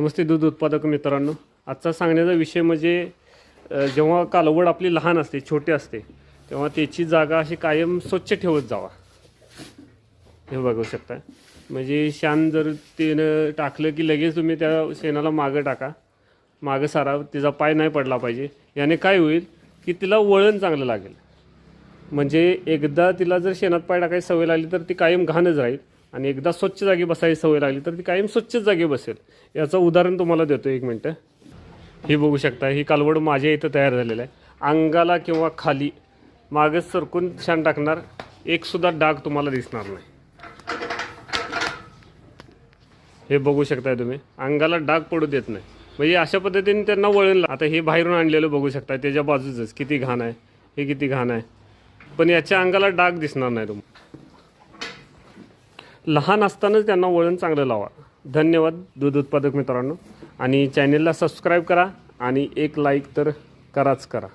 नमस्ते दूध उत्पादक मित्रांनो, आजचा सांगण्याचा विषय म्हणजे जेव्हा कालवड आपली लहान असते, छोटी असते, तेव्हा त्याची जागा अशी कायम स्वच्छ ठेवत जावा. हे बघू शकता. म्हणजे शान जर तिनं टाकलं की लगेच तुम्ही त्या शेणाला मागं टाका, मागं सारा, तिचा पाय नाही पडला पाहिजे. याने काय होईल की तिला वळण चांगलं लागेल. म्हणजे एकदा तिला जर शेणात पाय टाकायची सवय लागली तर ती कायम घाणच राहील, आणि एकदा स्वच्छ जागी बसायची सवय लागली तर ती कायम स्वच्छच जागी बसेल. याचं उदाहरण तुम्हाला देतो, एक मिनटं. ही बघू शकता, ही कालवड माझ्या इथं तयार झालेलं आहे. अंगाला किंवा खाली मागच सरकून शान टाकणार, एकसुद्धा डाग तुम्हाला दिसणार नाही. हे बघू शकताय तुम्ही, अंगाला डाग पडू देत नाही. म्हणजे अशा पद्धतीने त्यांना वळण. आता हे बाहेरून आणलेलं बघू शकता, त्याच्या बाजूचंच किती घाण आहे, हे किती घाण आहे, पण याच्या अंगाला डाग दिसणार नाही तुम्हाला. लहान असतानाच त्यांना वळण चांगलं लावा. धन्यवाद दूध उत्पादक मित्रांनो, आणि चॅनेलला सबस्क्राईब करा आणि एक लाईक तर कराच करा.